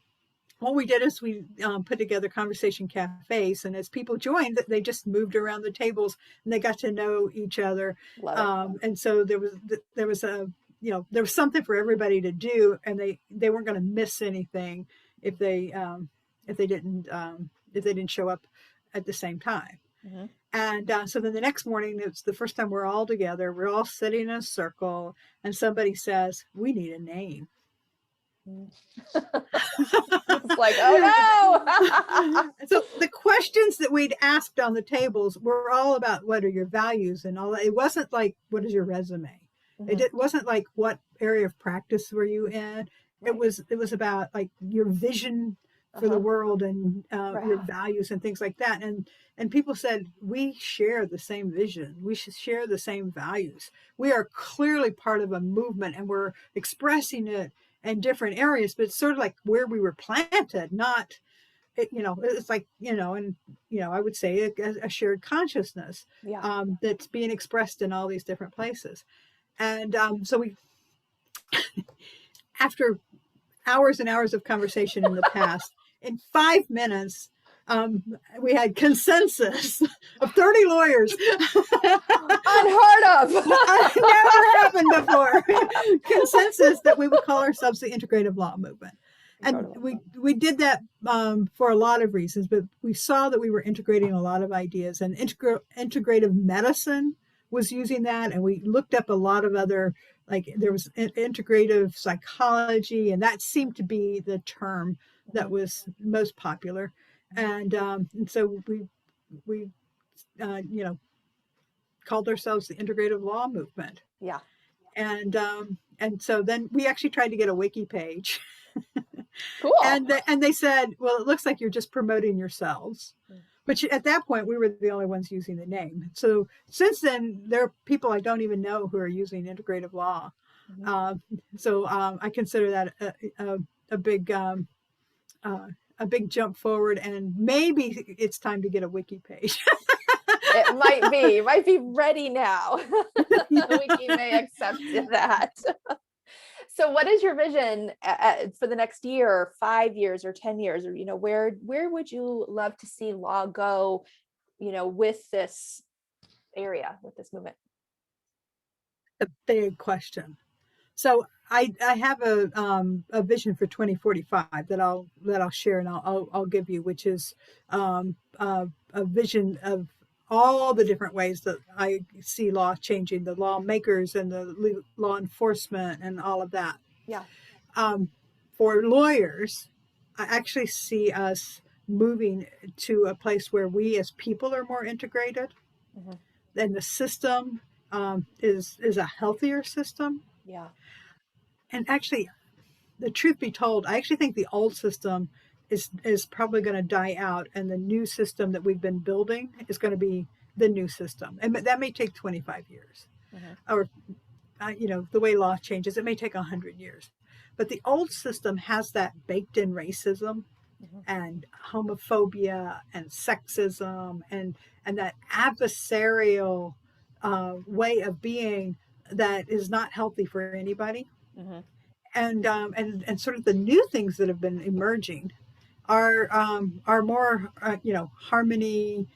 what we did is we put together conversation cafes. And as people joined, they just moved around the tables and they got to know each other. And so there was something for everybody to do. And they weren't going to miss anything if they didn't show up at the same time. And so then the next morning, it's the first time we're all together. We're all sitting in a circle, and somebody says, "We need a name." It's like, oh no. So the questions that we'd asked on the tables were all about, what are your values and all that. It wasn't like, what is your resume? It wasn't like, what area of practice were you in? It was about like your vision for the world and your values and things like that. And people said, we share the same vision. We should share the same values. We are clearly part of a movement, and we're expressing it in different areas, but it's sort of like where we were planted, not, it's like, and, I would say a shared consciousness Yeah. that's being expressed in all these different places. And so after hours and hours of conversation in the past, in 5 minutes, we had consensus of 30 lawyers. Unheard of. Never happened before. Consensus that we would call ourselves the Integrative Law Movement. And we did that for a lot of reasons, but we saw that we were integrating a lot of ideas, and integrative medicine was using that. And we looked up a lot of other, like there was integrative psychology, and that seemed to be the term that was most popular. And so we called ourselves the Integrative Law Movement. Yeah. And so then we actually tried to get a wiki page. Cool. And they said, well, it looks like you're just promoting yourselves. But at that point, we were the only ones using the name. So since then, there are people I don't even know who are using integrative law. So I consider that a big jump forward, and maybe it's time to get a wiki page. It might be ready now. Wiki may accept that. So what is your vision for the next year, or 5 years, or 10 years, or, where would you love to see law go, with this area, with this movement? A big question. So I have a vision for 2045 that I'll share, and I'll give you, which is a vision of all the different ways that I see law changing, the lawmakers and the law enforcement and all of that. Yeah. For lawyers, I actually see us moving to a place where we as people are more integrated, and the system is a healthier system. Yeah. And actually, the truth be told, I actually think the old system is probably going to die out, and the new system that we've been building is going to be the new system. And that may take 25 years. Or, the way law changes, it may take 100 years. But the old system has that baked in racism and homophobia and sexism and that adversarial way of being that is not healthy for anybody. And sort of the new things that have been emerging are more harmony,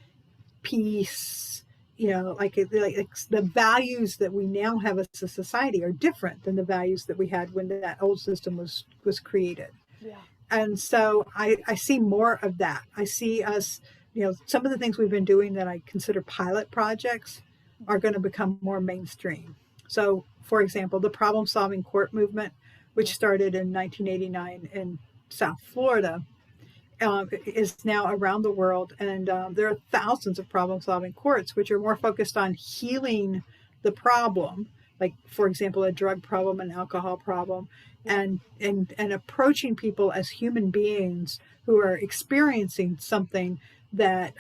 peace, like the values that we now have as a society are different than the values that we had when that old system was created. Yeah. And so I see more of that. I see us, some of the things we've been doing that I consider pilot projects are going to become more mainstream. So, for example, the problem-solving court movement, which started in 1989 in South Florida, is now around the world. And there are thousands of problem-solving courts, which are more focused on healing the problem, like, for example, a drug problem, an alcohol problem, and approaching people as human beings who are experiencing something that,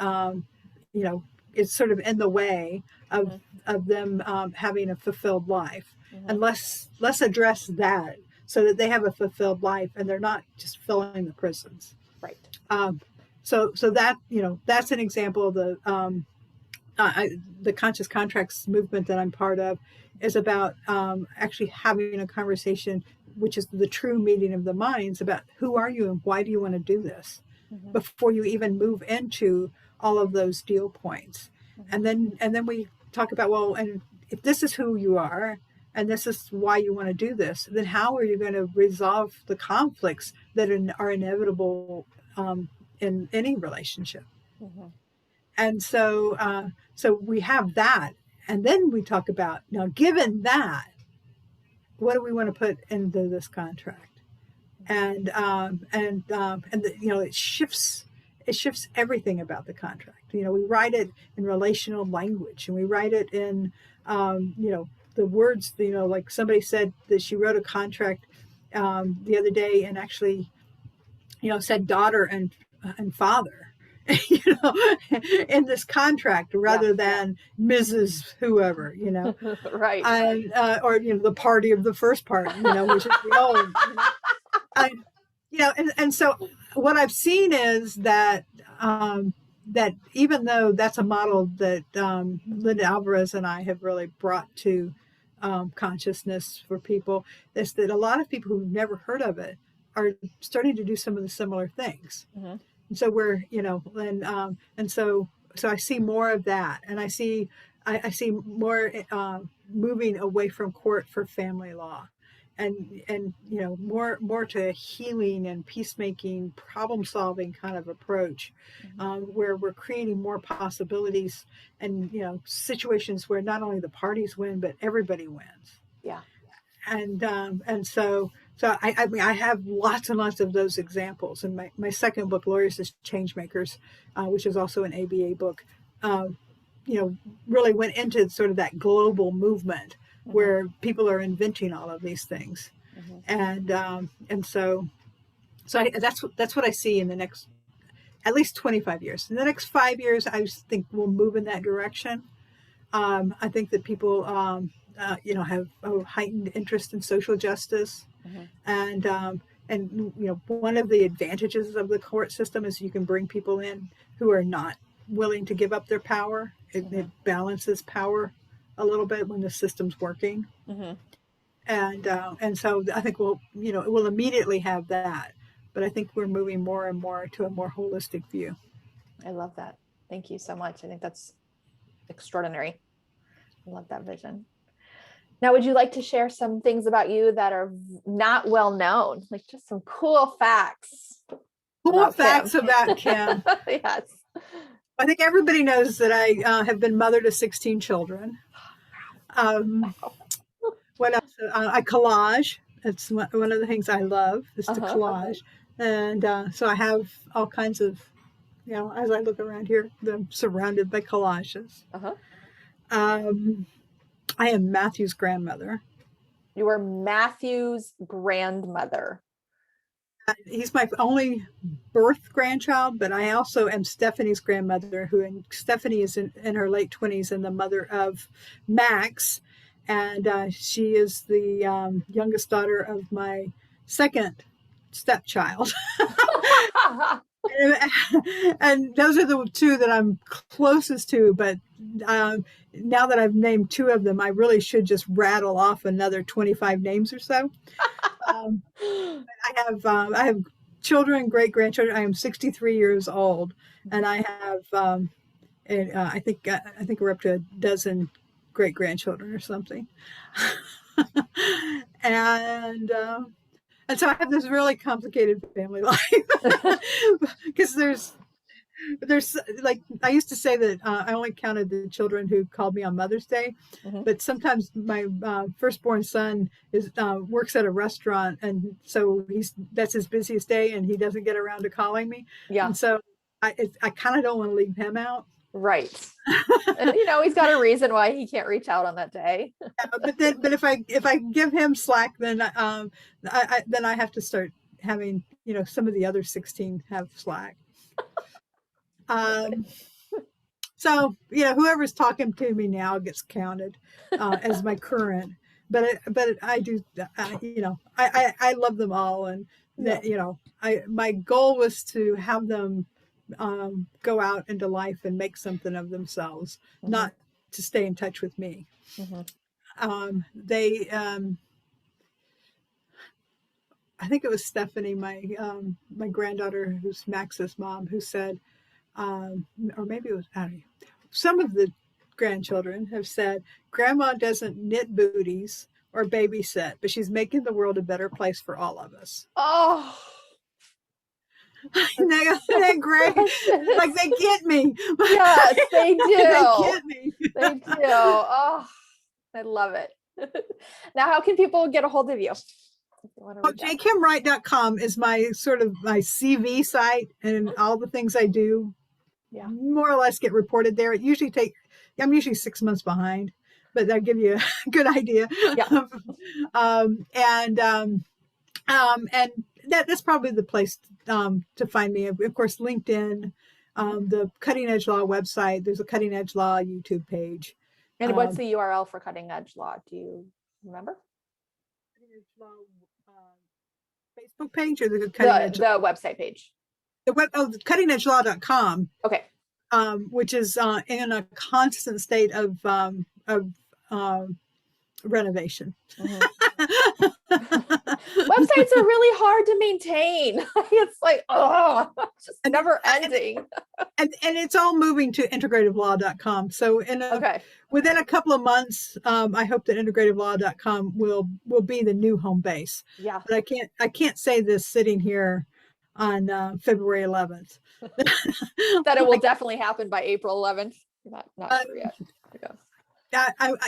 is sort of in the way of them having a fulfilled life. And let's address that so that they have a fulfilled life and they're not just filling the prisons. Right. So that, that's an example of the conscious contracts movement that I'm part of, is about actually having a conversation, which is the true meeting of the minds, about who are you and why do you want to do this before you even move into all of those deal points. And then we talk about, well, and if this is who you are and this is why you want to do this, then how are you going to resolve the conflicts that are inevitable in any relationship? And so we have that. And then we talk about, now, given that, what do we want to put into this contract? And it shifts everything about the contract. We write it in relational language, and we write it in, the words, like somebody said that she wrote a contract the other day and actually, said daughter and father, in this contract rather than Mrs. whoever, Right. And, or, the party of the first part, which is the old, I, and so what I've seen is that that even though that's a model that Linda Alvarez and I have really brought to consciousness for people, is that a lot of people who've never heard of it are starting to do some of the similar things. Mm-hmm. And so we're, and so I see more of that, and I see more moving away from court for family law, and more to a healing and peacemaking, problem solving kind of approach, where we're creating more possibilities and situations where not only the parties win but everybody wins. Yeah. And so I mean, I have lots and lots of those examples. And my second book, Lawyers as Changemakers, which is also an ABA book, really went into sort of that global movement where people are inventing all of these things. And so that's what I see in the next at least 25 years. In the next 5 years, I just think we'll move in that direction. I think that people, have a heightened interest in social justice, and one of the advantages of the court system is you can bring people in who are not willing to give up their power. It balances power a little bit when the system's working, and so I think we'll immediately have that. But I think we're moving more and more to a more holistic view. I love that. Thank you so much. I think that's extraordinary. I love that vision. Now, would you like to share some things about you that are not well known, like just some cool facts? Cool facts about Kim. Yes. I think everybody knows that I have been mother to 16 children. What else? I collage. That's one of the things I love, is to collage. And so I have all kinds of, as I look around here, I'm surrounded by collages. I am Matthew's grandmother. You are Matthew's grandmother. He's my only birth grandchild, but I also am Stephanie's grandmother, Stephanie is in her late 20s and the mother of Max. And she is the youngest daughter of my second stepchild. And those are the two that I'm closest to, but now that I've named two of them, I really should just rattle off another 25 names or so. I have children, great grandchildren. I am 63 years old, and I have I think we're up to a dozen great grandchildren or something. and so I have this really complicated family life, because there's like, I used to say that I only counted the children who called me on Mother's Day, but sometimes my firstborn son works at a restaurant, and so that's his busiest day, and he doesn't get around to calling me. And so I kind of don't want to leave him out. Right. And, he's got a reason why he can't reach out on that day. But if I give him slack, then I have to start having some of the other 16 have slack. So whoever's talking to me now gets counted as my current. But I do, I love them all, and that my goal was to have them go out into life and make something of themselves, not to stay in touch with me. I think it was Stephanie, my granddaughter, who's Max's mom, who said, or maybe it was, I don't know, some of the grandchildren have said, Grandma doesn't knit booties or babysit, but she's making the world a better place for all of us. Oh, Isn't that great? Like, they get me. Yes, they do. They get me. They do. Oh, I love it. Now, how can people get a hold of you? jkimwright.com is my sort of my CV site, and all the things I do more or less get reported there. I'm usually 6 months behind, but I give you a good idea. And that's probably the place to find me. Of course, LinkedIn, the Cutting Edge Law website. There's a Cutting Edge Law YouTube page. And what's the URL for Cutting Edge Law? Do you remember? Cutting Edge Law Facebook page or the Cutting Edge? The website page. The cuttingedgelaw.com, Okay. which is in a constant state of renovation. Mhm. Websites are really hard to maintain. It's like, oh, just never ending. And it's all moving to integrativelaw.com. So Okay. within a couple of months, I hope that integrativelaw.com will be the new home base. Yeah. But I can't say this sitting here on February 11th. That it will definitely happen by April 11th. Not sure yet.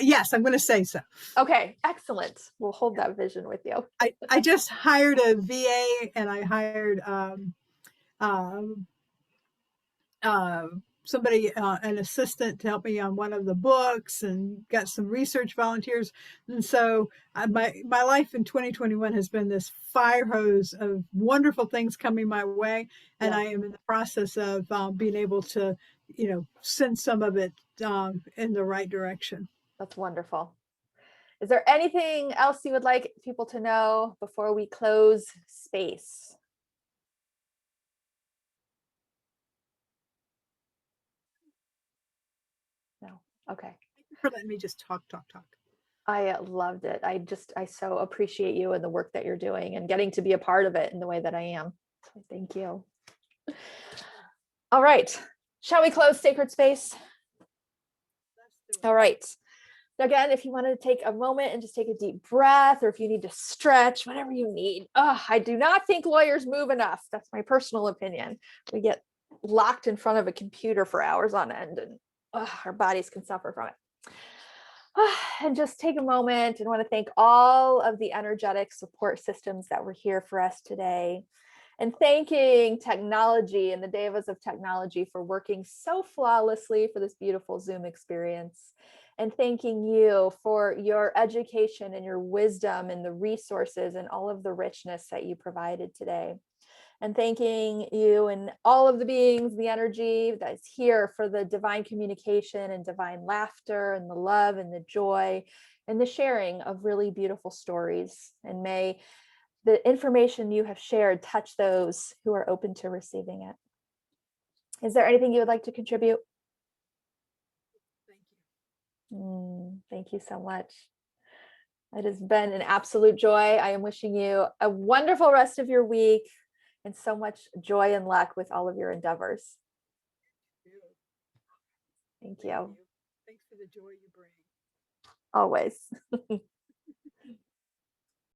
Yes, I'm going to say so. Okay, excellent. We'll hold that vision with you. I just hired a VA, and I hired somebody, an assistant, to help me on one of the books, and got some research volunteers. And so my life in 2021 has been this fire hose of wonderful things coming my way. And I am in the process of being able to, send some of it in the right direction. That's wonderful. Is there anything else you would like people to know before we close space? No. Okay. Thank you for letting me just talk. I loved it. I so appreciate you and the work that you're doing and getting to be a part of it in the way that I am. So thank you. All right. Shall we close sacred space? All right. Again, if you wanted to take a moment and just take a deep breath, or if you need to stretch, whatever you need. I do not think lawyers move enough. That's my personal opinion. We get locked in front of a computer for hours on end, and our bodies can suffer from it. And just take a moment, and want to thank all of the energetic support systems that were here for us today. And thanking technology and the Devas of technology for working so flawlessly for this beautiful Zoom experience. And thanking you for your education and your wisdom and the resources and all of the richness that you provided today. And thanking you and all of the beings, the energy that is here, for the divine communication and divine laughter and the love and the joy and the sharing of really beautiful stories. And may the information you have shared touch those who are open to receiving it. Is there anything you would like to contribute? Thank you so much. It has been an absolute joy. I am wishing you a wonderful rest of your week and so much joy and luck with all of your endeavors. Thank you. Thanks for the joy you bring. Always.